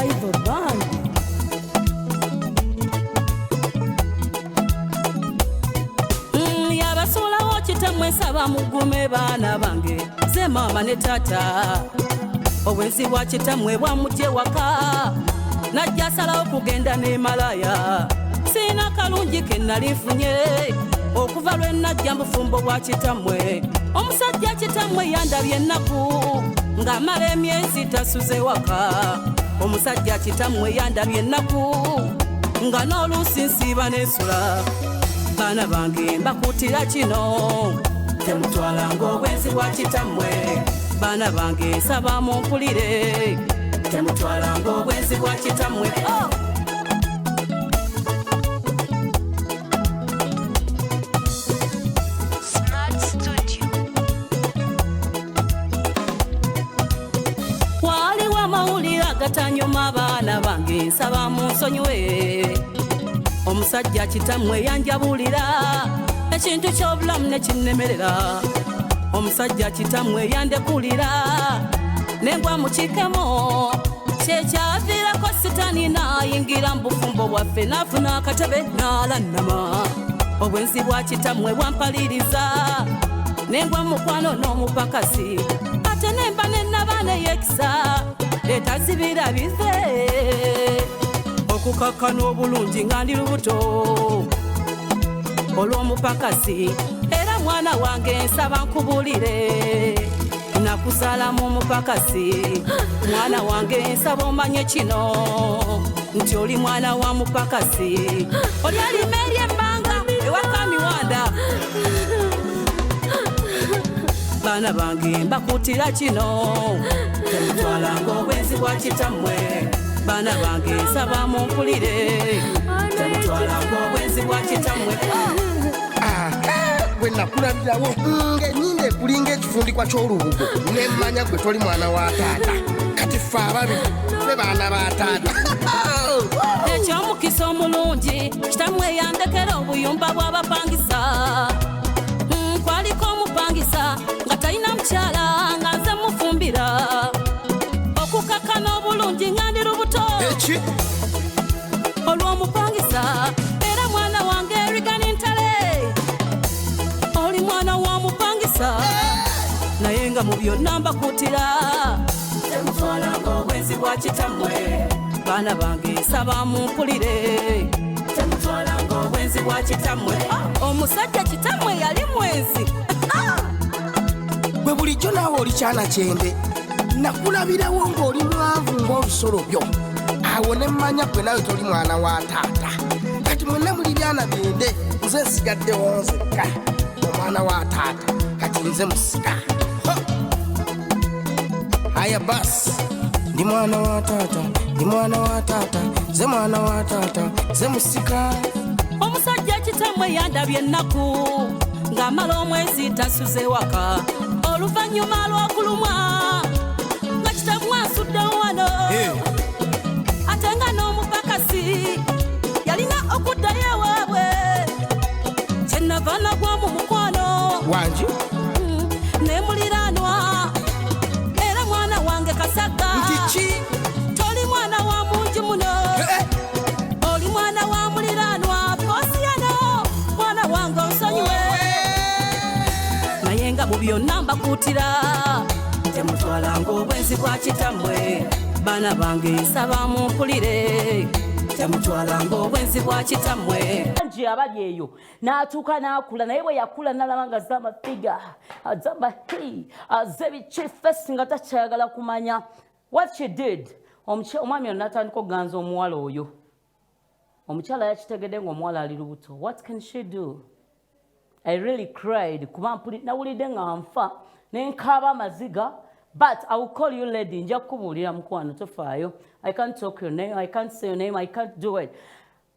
revival band. Yabasulawo kitamwe saba mugume baana bange ze mama ne tata obwenzi bwa kitamwe bwamutye waka najja asalawo kugenda ne malaya sina kalungi ke nalifunye okuva lwe najja mbufumbo bwa kitamwe omusajja kitamwe yandabye ennaku ng'amala emyezi tasuze waka omusajja kitamwe yandabye ennaku nga n'oluusi nsiiba n'ensula baana bange mbakuutira kino temutwalanga obwenzi bwa kitamwe baana bange nsaba mumpulire temutwalanga obwenzi bwa kitamwe Smart Studio. waliwo amawulire agatanyuma baana bange nsaba munsonyiwe omusajja kitamwe yanjabulira ekintu ky'obulamu ne kinnemerera omusajja kitamwe yandekulira nengwa mu kikemo kyekyaviirako sitaani naayingira mu bufumbo bwaffe n'afuna akatebe n'alannama obwenzi bwa kitamwe bwampaliriza nengwa mukwano n'omupakasi ate nemba nennaba neyekisa etazibira bize okukakkana obulungi nga ndi lubuto olw'omupakasi era mwana wange nsaba nkubulire nakuzaala mu mupakasi mwana wange nsaba omanye kino nti oli mwana wa mupakasi oli alima ery'emmanga ewaka miwanda baana bange mbakuutira kino temutwalanga obwenzi bwa kitamwe baana bange nsaba mumpulire temutwalanga obwenzi bwa kitamwe gwe nakulabirawo ng'ennyinga ekulinga ekifundikwa ky'olubugo nemmanya gwe toli mwana wa taata kati ffe ababiri ffe baana ba taata ekyomukisa omulungi kitamwe yandekera obuyumba bw'abapangisa kwaliko omupangisa nga talina mukyala nga nze mufumbira okukakkana obulungi nga ndi lubuto eki olw'omupangisa era mwana wange erigani ntale oli mwana wa mupangisa naye nga mu byonna mbakuutira temutwalanga obwenzi bwa kitamwe baana bange nsaba mumpulire temutwalanga obwenzi bwa kitamwe omusajja kitamwe yali mwenzi gwe bulijjo naawe oli kyana kyende nakulabirawo ng'oli mwavu ng'olusolo byo awo nemmanya gwe nawe toli mwana wa taata kati mwenna muli byana byende nze nsigaddewo nzekka omwana wa taata kati nze musika aya basi ndi mwana wa taata ndi mwana wa taata nze mwana wa taata nze musika omusajja kitamwe yandabye ennaku ng'amala omwezi tasuze waka oluvannyuma lw'okulumwa nga kitamwe asuddewo wano ate nga n'omupakasi yalina okuddayo ewaabwe kyenava nagwa mu mukwano wangi nemuliranwa era mwana wange kasaga nkiki toli mwana wa mungi muno oli mwana wa muliranwa posiyano mwana wange onsonyiwe naye nga mu byonna mbakuutira temutwalanga obwenzi bwa kitamwe baana bange nsaba mumpulire temutwalanga obwenzi bwa kitamwe nji abali eyo n'atuuka n'akula naye bwe yakula n'alaba nga azza amafiga azza amahi azza ebikifesi nga takyayagala kumanya what she did omwami ono n'atandika okuganza omuwala oyo omukyala yakitegedde ng'omuwala ali lubuto what can she do I really cried kuba nawulidde nga nfa nenkaaba amaziga but I will call you lady nja kukubuulira mukwano tofaayo I can't talk your name I can't say your name I can't do it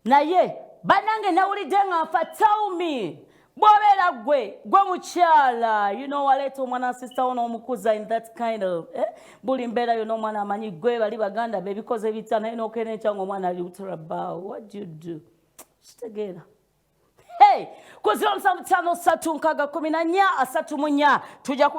naye bannange nawulidde nga nfa tell me bw'obeera gwe mukyala you know waleeta omwana sister wo n'omukuza in that kind of buli mbeera yonna omwana amanyi gwe bali baganda be bikoze bita naye n'okeera enkya ng'omwana ali utarabbaawo what do you do kitegeera ku 075314 tujja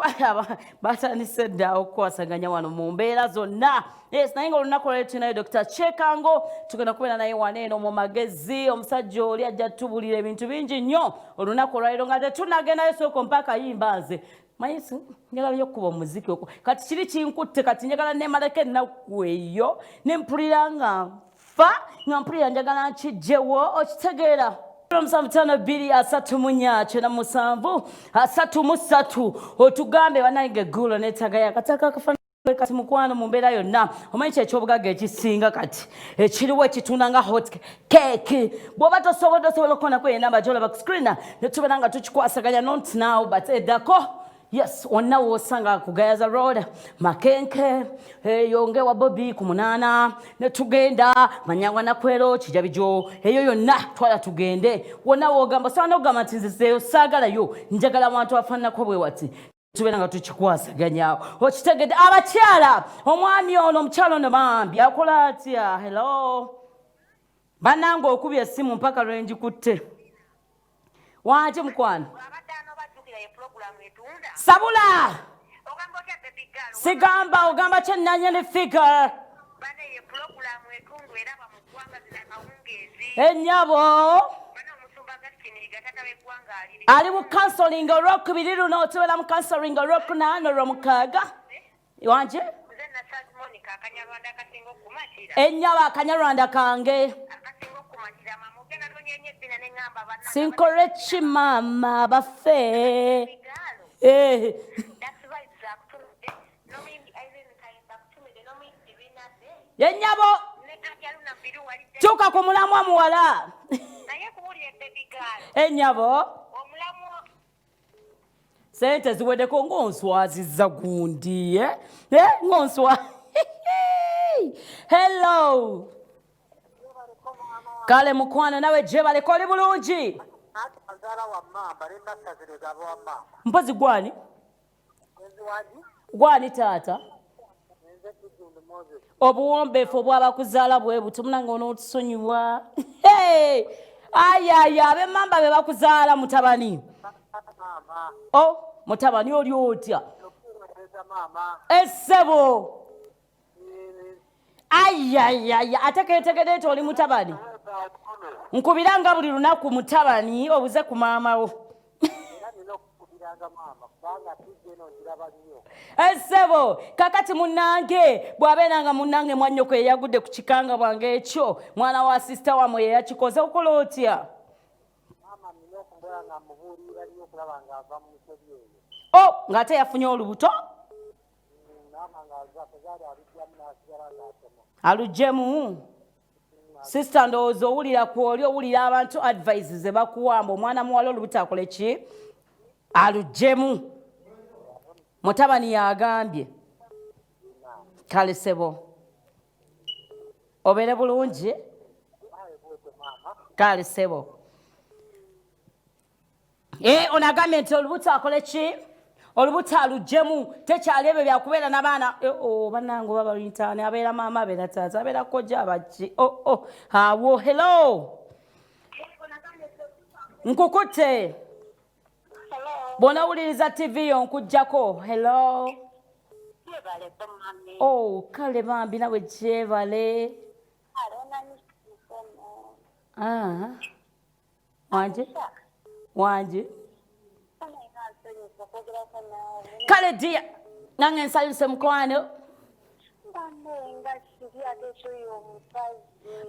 batandise dda okukwasaganya wano mu mbeera zonna. Yes, naye nga olunaku lwaleero tulinayo Dr. Chekango tugenda kubeera naye wano eno mu magezi. Omusajja oli ajja tubulira ebintu bingi nnyo olunaku olwaleero nga tetunagendayo sooka mpaka yimba nze mayisi njagala nnyo okukuba omuziki okwo kati kiri kinkutte kati njagala nemaleko ennaku eyo nempulira nga nfa nga mpulira njagala nkijjewo okitegeera 075347 otugambe bannange eggulo neetagayo akataka akafaanana kati mukwano mu mbeera yonna omanyi kyekyobugaga ekisinga kati ekiriwo ekitunda nga hot cake bw'oba tosobola okukonaku enamba gyolaba ku screen ne tubeera nga tukikwasaganya not now but eddako. Yes, wonna wosanga ku Gayaza Road, Makenke, yonge wa Bobby ku 8 ne tugenda Manyangwa na Kwero Kijabijo eyo yonna twala tugende wonna wogamba sana ogamba nti nziseyo saagalayo njagala abantu afaananako bwe wati tubeera nga tukikwasaganya okitegedde abakyala omwami ono omukyala ono bambi akola atya hello bannange okubya essimu mpaka lwengikutte wanti mukwano Sabula! Sigamba ogamba kyenanya ne figure. Ennyabo. Ali mu counseling rock biriru no tuwela mu counseling rock na no romukaaga. Wanje? Ennyaba akanyarwanda kange. Sinkorechi mama bafe. Yennyabo kyuka ku mulamwa muwala ennyabo sente ziweddeko ng'onswazizza gundi ng'onswa hello kale mukwano nawe gye baleko oli bulungi mpozi gwani taata obuwombeefu obwabakuzaala bwe butumuna ng'onootusonyiwa ayaya ab'emmamba be bakuzaala mutabani mutabani oli otya essebo ayayaya ate keetegede nti oli mutabani nkubiranga buli lunaku mutabani obuze ku maamawo essebo kakati munnange bw'abeeranga munnange mwannyoko eyagudde ku kikanga bwange ekyo mwana wa sisita wamwe yeyakikoze okola otya ng'ate yafunye olubuto alugjemu sisita ndowooza owulira kwoli owulira abantu advice ze bakuwamba omwana muwala olubuto akole ki alugjemu mutabani yagambye kale sebo obeere bulungi kale sebo onagambye nti olubuto akole ki olubuto alugjemu tekyali ebyo byakubeera n'abaana bannange oba baluyitaani abeera maama abeera taata abeera kojja abaki awo hello nkukutte bw'onawuliriza tv yo nkujjako hello kale bambi nawe gyebale wanje kale dia nange nsanyuse mukwano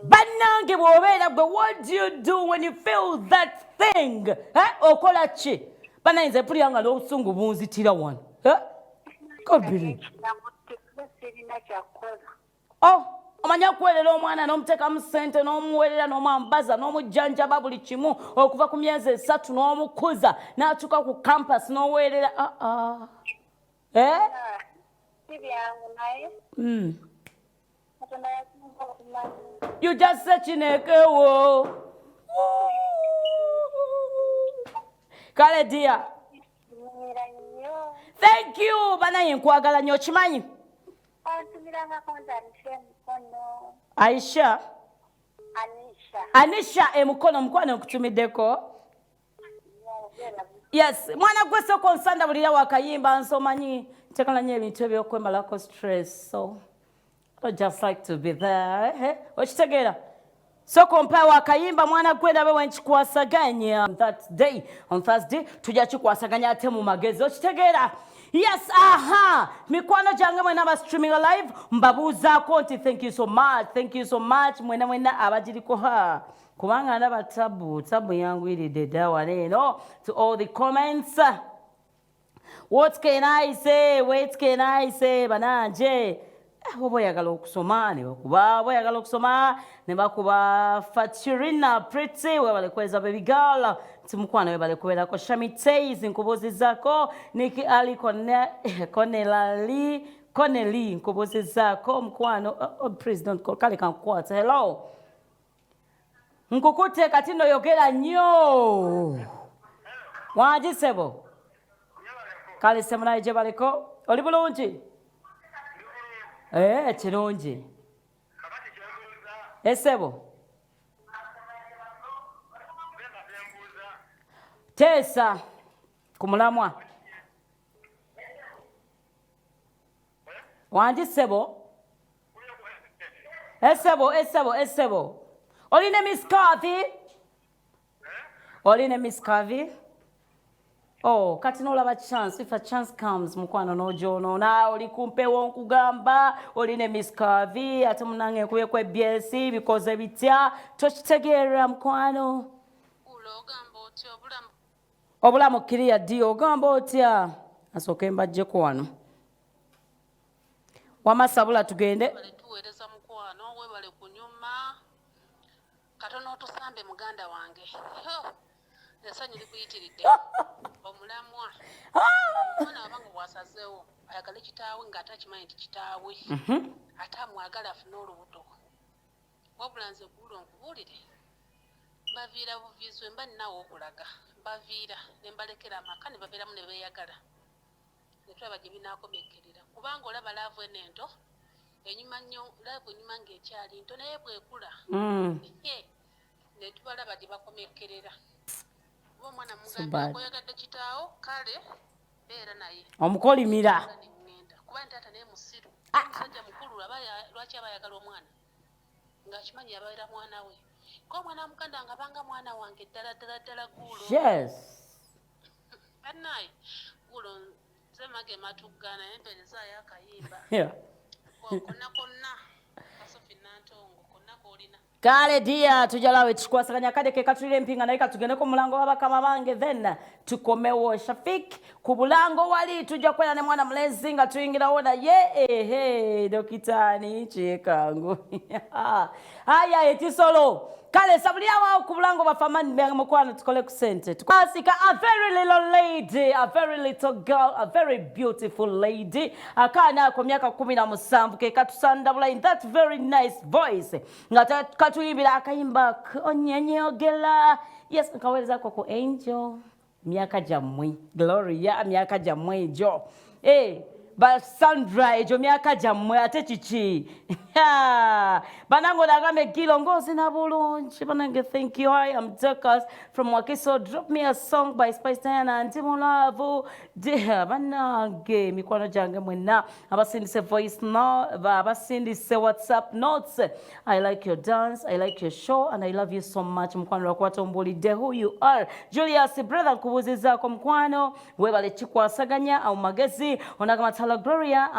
bannange bw'obeera gwe what do you do when you feel that thing okola ki banayinza epulira nga n'obusungu bunzitira wano kobiri omanya okuweerera omwana n'omuteekamu ssente n'omuweerera n'omwambaza n'omujjanjaba buli kimu okuva ku myezi 3 n'omukuza n'atuuka ku campus n'oweerera you just say Chinekewo kale dia thank you banaye nkwagala nnyo kimanyi Anisha emukono mukwano okutumiddeko Yes, mwana gwe soko nsanda bulira wakayimba nsomanyi tekalanye ebintu ebyokwemalako stress. So I just like to be there. Okitegeera? Soko mpa wakayimba mwana gwe ndabe wenkikwasaganya. On that day, on Thursday, tujja kikwasaganya ate mu magezi. Okitegeera? Yes, aha. Mikwano jange mwena ba streaming live mbabuuzaako nti thank you so much. Thank you so much. Mwena abagiriko ha. Kubanga ndaba tabu yangwiridde dda wano to all the comments. What can I say? What can I say? Bananje. Oba oyagala okusoma ne bakuba, oba oyagala okusoma ne bakuba Fatirina Pretty webale kweza baby girl timukwano webale kubeerako Shamitays nkubuzizzaako Nikki Ali Connelly nkubuzizzaako mukwano president kale kankwata hello nkukute kati no yogera nnyo wangisebo kale semunaye gye baliko oli bulungi kirungi esebo teesa ku mulamwa wangisebo esebo oline Miss Kathy Oh, kati nolaba chance. If a chance comes, mukwano nojono na oli kumpewo nkugamba oline Miss Kathy ate munange kuye kwe BS because ebitya tochitegeera mukwano. Ogamba otya obulamu kiriya ddi ogamba otya asooke mbajje ku wano. Wamasabula tugende. Tuweereza mukwano webale kunyuma katono otusambe muganda wange. Esanyu likuyitiridde omulamwa omwana wabange bwasazeewo ayagala kitaawe ng'atakimanyi nti kitaawe ate amwagala afune olubuto wabula nze gulo nkubuulire baviira buviizwe mba ninawo okulaga baviira ne mbalekera amaka ne babeeramu ne beeyagala ne tulaba gye binaakomekkerera kubanga olaba laavu enento enyuma nnyo laavu enyuma ng'ekyali nto naye bwekula ne tubalaba gye bakomekkerera. Omwana muganda koyagadde kitaawo kale beera naye omukolimira kuba ntaata naye musiru musajja mukulu lwaki aba ayagala omwana ng'akimanyi yabaera mwana we ko omwana muganda nga banga mwana wange ddala gulo bannaye gulo nze mage matuggana naye mperezaayo akayimba konna kasofi nantongo konna koolina kale dia tujalawe tukwasaganya kade ke katulire empinga naye katugende ku mulango w'abakama bange then tukomewo Shafik ku bulango wali tujja kwera ne mwana mulezi nga tuyingirawo naye dokitani chekangu aya etisolo kale sabulya wao ku bulango bafamani byange mukwano tukole ku sente tukwasika a very little lady, a very little girl, a very beautiful lady akana ko myaka 17 ke katusandabula in that very nice voice ngata katuyimbira akayimba onyenyogela yes nkaweza ko Angel myaka jammwe Gloria myaka jammwe jo ba Sandra ejo myaka jammwe ate chichi banango nagambe kilongozi na bulungi banange thank you I am Dorcas from Wakiso drop me a song by Spice Diana and Timolavu banange mikwano jange mwena abasindise voice no abasindise WhatsApp notes I like your dance I like your show and I love you so much mkwano lwakwata ombulidde who you are Julius brother nkubuzizaako mkwano webale chikwasaganya au magezi onagama Gloria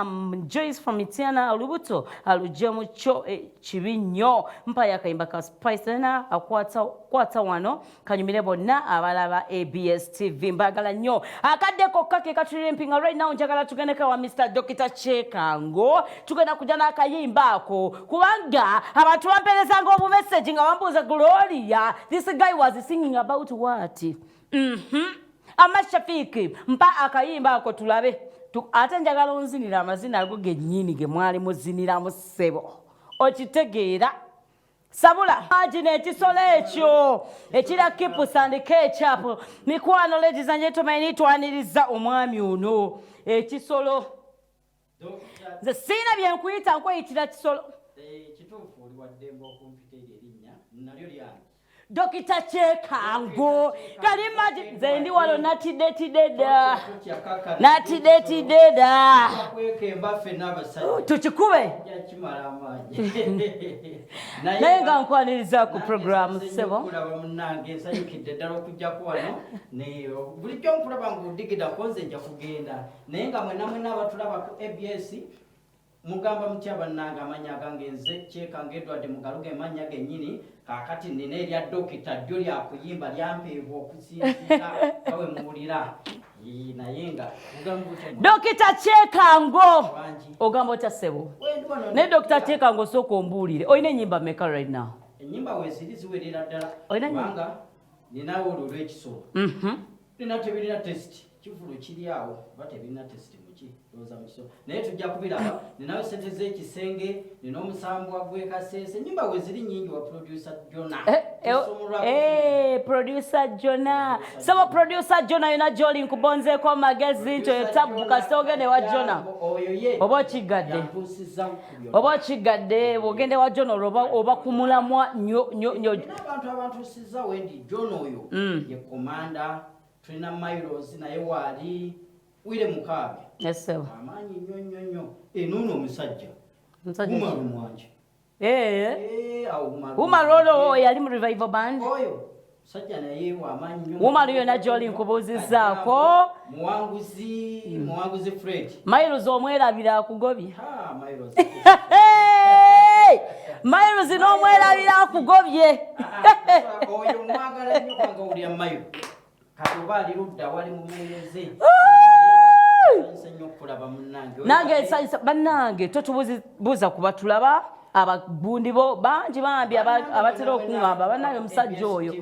Joyce from Itiana Alubuto alujemu cho chibinyo mpa yakayimba ka Spice na akwata wano kanyumire bonna abalaba ABS TV mbagala nnyo akaddeko kake katulire mpinga right now njagala tugendeka wa Mr. Dr. Chekango tugenda kujana akayimba ako kubanga abantu bamperezanga obu message nga bambuza Gloria this guy was singing about what Amashafiki mpa akayimba ako tulabe ate njagala onzinira amazina ago gennyini ge mwali muzinira mu ssebo okitegeera sabula agina ekisolo ekyo ekira kipu and ketchup mikwano ladies and gentlemen twaniriza omwami ono ekisolo nze siina byenkuyita nkweyitira kisolo kituufu oli waddemba okumpita eryo erinnya nalyo lyange Dokita Chekango kalimaji zendi walo natidetideda tuchikube naye nga nkwaniriza ku programu sebo bulijjo nkulaba ng'odigida konze nja kugenda naye nga mwena abatulaba ku ABS mugamba mutya bannanga amanya gange nze Chekango Edward Mugaluga emanya gennyini kakati nina erya dokita ddyo lyakuyimba lyampeebwa okusinzira kawe muwulira naye nga Dokita Chekango ogamba otya ssebo naye Dokita Chekango sooka ombuulire olina ennyimba mmeka right now? ennyimba weeziri ziwerera ddala kubanga ninawo olwo olw'ekisolo nina tebirina test kivulo kiri awo oba tebirina test muki looza mukiso naye tujja kubiraba ninawe sente z'ekisenge nina omusambwa gw'ekaseese ennyimba weeziri nnyingi wa producer Jona producer Jona sebo producer Jona yona gy'oli nkubonzeeko amagezi nti oyo tabbuka sogende wa Jona oba okigadde bw'ogende wa Jona oba kumulamwa nnyo abantu wendi Jona oyo ye komanda tulina Miles naye waali wire mukaabi amaanyi nnyo enuuno omusajja Umaru Mwanje Umaru yali mu revival band oyo musajja naye w'amaanyi nnyo Umaru yona gy'oli nkubuuzizzaako muwanguzi Fred Miles omwerabira akugobye Miles n'omwerabira akugobye oyo mwagala nnyo kwanga olya Miles kati oba ali ludda wali mumeereze nange bannange totubuuza kuba tulaba abagundi bo bangi bambi abatera okuŋŋamba bannange musajja oyo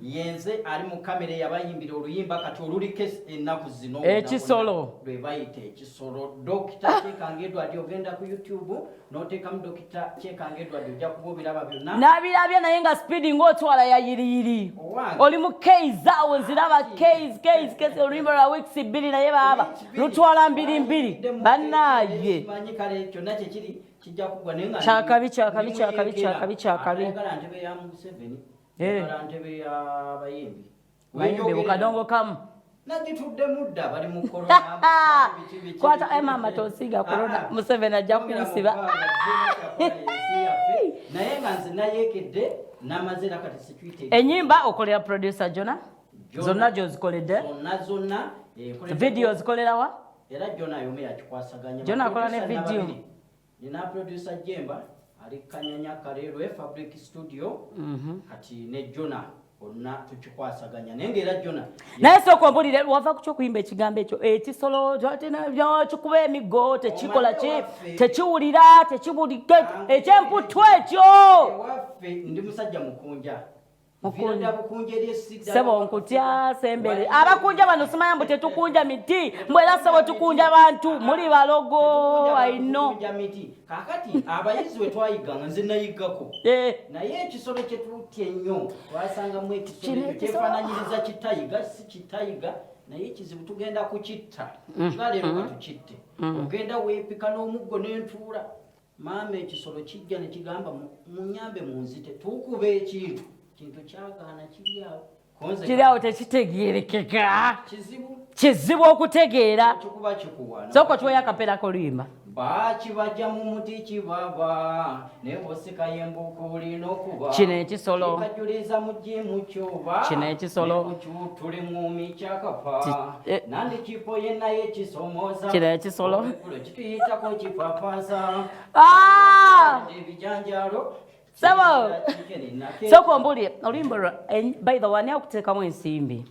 yenze ali mu kamera yabayimbira oluyimba kati oluliko ennaku zino ekisolo lwe bayita ekisolo Dokita Chekango Edward ogenda ku YouTube n'oteekamu Dokita Chekango Edward ojja kuba obiraba byonna n'abirabya naye nga speedi ng'otwala yayiriyiri oli mu keys awo nziraba keys oluyimba lwa weeks 2 naye baaba lutwala 2 bannaaye manyi kale kyonna kyekiri kijja kugwa naye nga kyakabi ayagala ntebe ya Museveni ayagala ntebe y'abayimbi bayimbi bukadongo kamu nagitudde mudda bali mu korona kwata mama tosiga korona Museveni ajja kunsiba naye nga nze nayeekedde n'amazira kati situite ennyimba okolera producer Jona zonna gy'ozikoledde zonna video zikolerawa era Jona yomu yakikwasaganya Jona akola ne video nina producer Jemba ali Kanyanya Kalelwe Fabric Studio kati ne Jona onna tukikwasaganya naye ng'era Jona naye sooka ombulire wava ku kyokuyimba ekigambo ekyo ekisolo kikuba emigo tekikola tekiwulira tekibulike ekyemputtu ekyo ewaffe ndi musajja mukunja sebo nkutya sembere abakunja bano simanya mbu tetukunja miti mbwera sebo tukunja bantu muli balogo aino kakati abayizi we twayiganga nze nayiggako naye ekisolo kyetutya ennyo twasangamu ekisolo ekyo kyefaananyiriza kitayiga si kitayiga naye ekizibu tugenda kukitta nga leero katukitte ogenda weepika n'omuggo n'entuula maama ekisolo kijja ne kigamba munyambe munzite tukuba ekintu kyagaana kiri awo tekitegeerekeka kizibu okutegeera sooka kiwayo akapeera koluyimba bakibajja mu muti kibaba ne bosika y'embuka olina okuba kino ekisolo kajuliza mu jjimu kyoba kino ekisolo tuli mwumi kyakapa nandi kipo yenna yekisomoza kino ekisolo kituyitako kipapaasa ebijanjalo sebo sooka ombulire oluyimba by the way ani akuteekamu ensimbi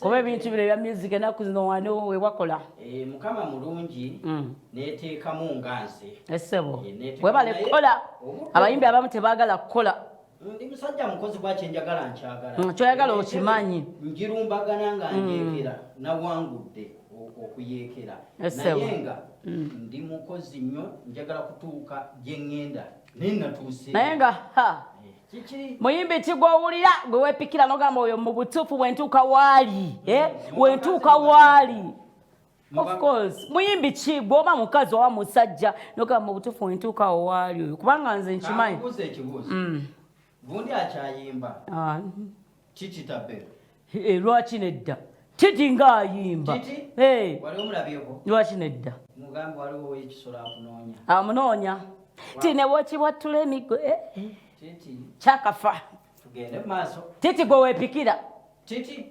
kuba ebintu bino ebya music ennaku zino wani wewakola mukama mulungi neteekamu nga nze esebo webale kukola abayimbi abamu tebaagala kukola ndi musajja mukozi bwaki njagala nkyagala kyoyagala okimanyi njirumbagana nga njeekera nawangudde okuyeekera naye nga ndi mukozi nnyo njagala kutuuka gye ŋŋenda naye natuuse naye nga muyimbi tigwowulira gwe weepikira nogamba oyo mu butuufu bwentuuka waali bwentuuka waali of course muyimbi ki bw'oba mukazi oba musajja nogamba mu butuufu bwentuuka waali oyo kubanga nze nkimanyi gundi akyayimba Titi Tabero lwaki nedda Titi ng'ayimba wali omulabyeko lwaki nedda mugambe waliwo ekisolo akunoonya amunoonya tine wokibwattula emigo Titi kyakafa tugende mu maaso Titi gwe weepikira Titi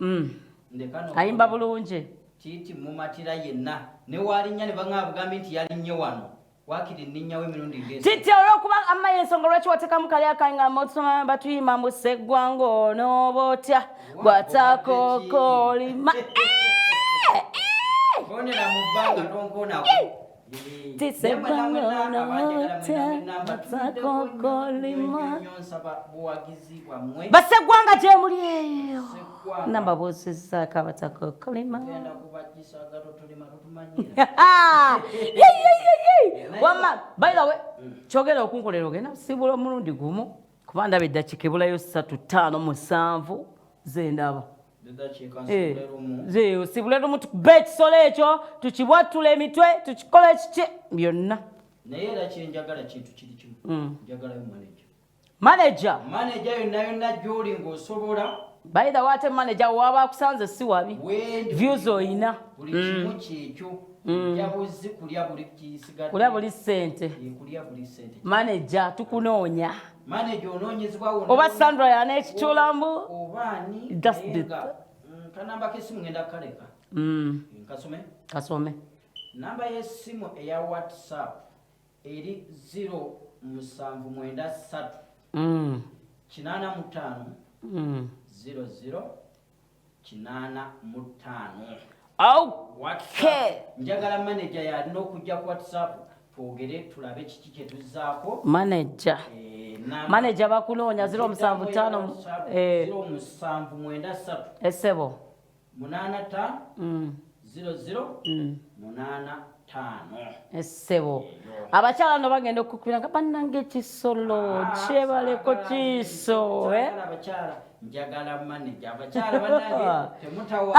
ndekano ayimba bulungi Titi mumatira yenna ne walinnya ne baŋŋabugambi nti yalinnye wano wakiri nninnyawo emirundi ngezi Titi olw'okuba amaye ensonga lwaki watekamu kali akanga motusoma batuyima mu seggwanga onooba otya gwatakokolima bonera mu bbanga tonkonako tiseggwanga onooba otya gwatakokolima buwagizi bwammwe baseggwanga gye muli eyo nambabuzizzaako abatakokolima genda kubagisa gatotulima tutumanyira wamma by the way kyogera okunkolera ogenda kusibula omulundi gumu kuba ndaba eddakiika ebulayo 3-5-7 zendaba osibule lumu tukube ekisolo ekyo tukibwattula emitwe tukikola ekiki byonna naye era kyenjagala kintu kiri kimu njagalayo manager yonna gy'oli ng'osobola by the way ate manager waba akusanze si wabi views oyina buli kimu kyekyo jabuzi kulya buli kisigadde kulya buli ssente manager tukunoonya manager onoonyezebwa wonna oba Sandra yana ekitulambu obaani kanamba k'essimu ngenda kukaleka kasome namba y'essimu eya WhatsApp eri 0793 85 00 85. Okay. Njagala manager yalina okujja ku WhatsApp twogere tulabe kiki kye tuzzaako. Manager bakunoonya 075 0793 essebo 85 00 85 essebo abakyala no bagenda okukubira nga bannange ekisolo kyebaleko kiso njagala manager abakyala bannange temutawa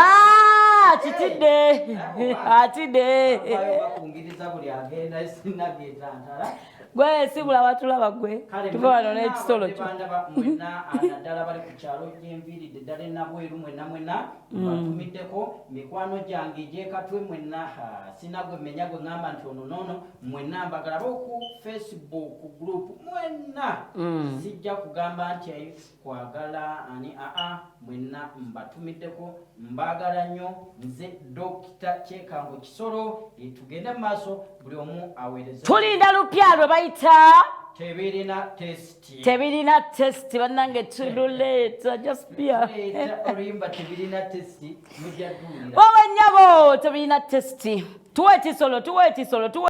kitidde atidde bakungiriza buli agenda sinagetantala gwe sibula batulaba gwe tuva wano n'ekisolo kyo mwena naddala bali ku kyalo gy'enviiridde ddala enabweru mwena batumiddeko mikwano gyange egyekatwe mwena sina gwe menya gwe ŋŋamba nti ono noono mwena mbagala boku Facebook group mwena sijja kugamba nti kwagala ani mwena mbatumiddeko mbagala nnyo nze Dokita Kyekango Kisolo tugende mu maaso buli omu aweereze tulinda lupya lwe bayita tebirina testi bannange tululeeta just bia wowe nnyabo tebirina testi tuwe ekisolo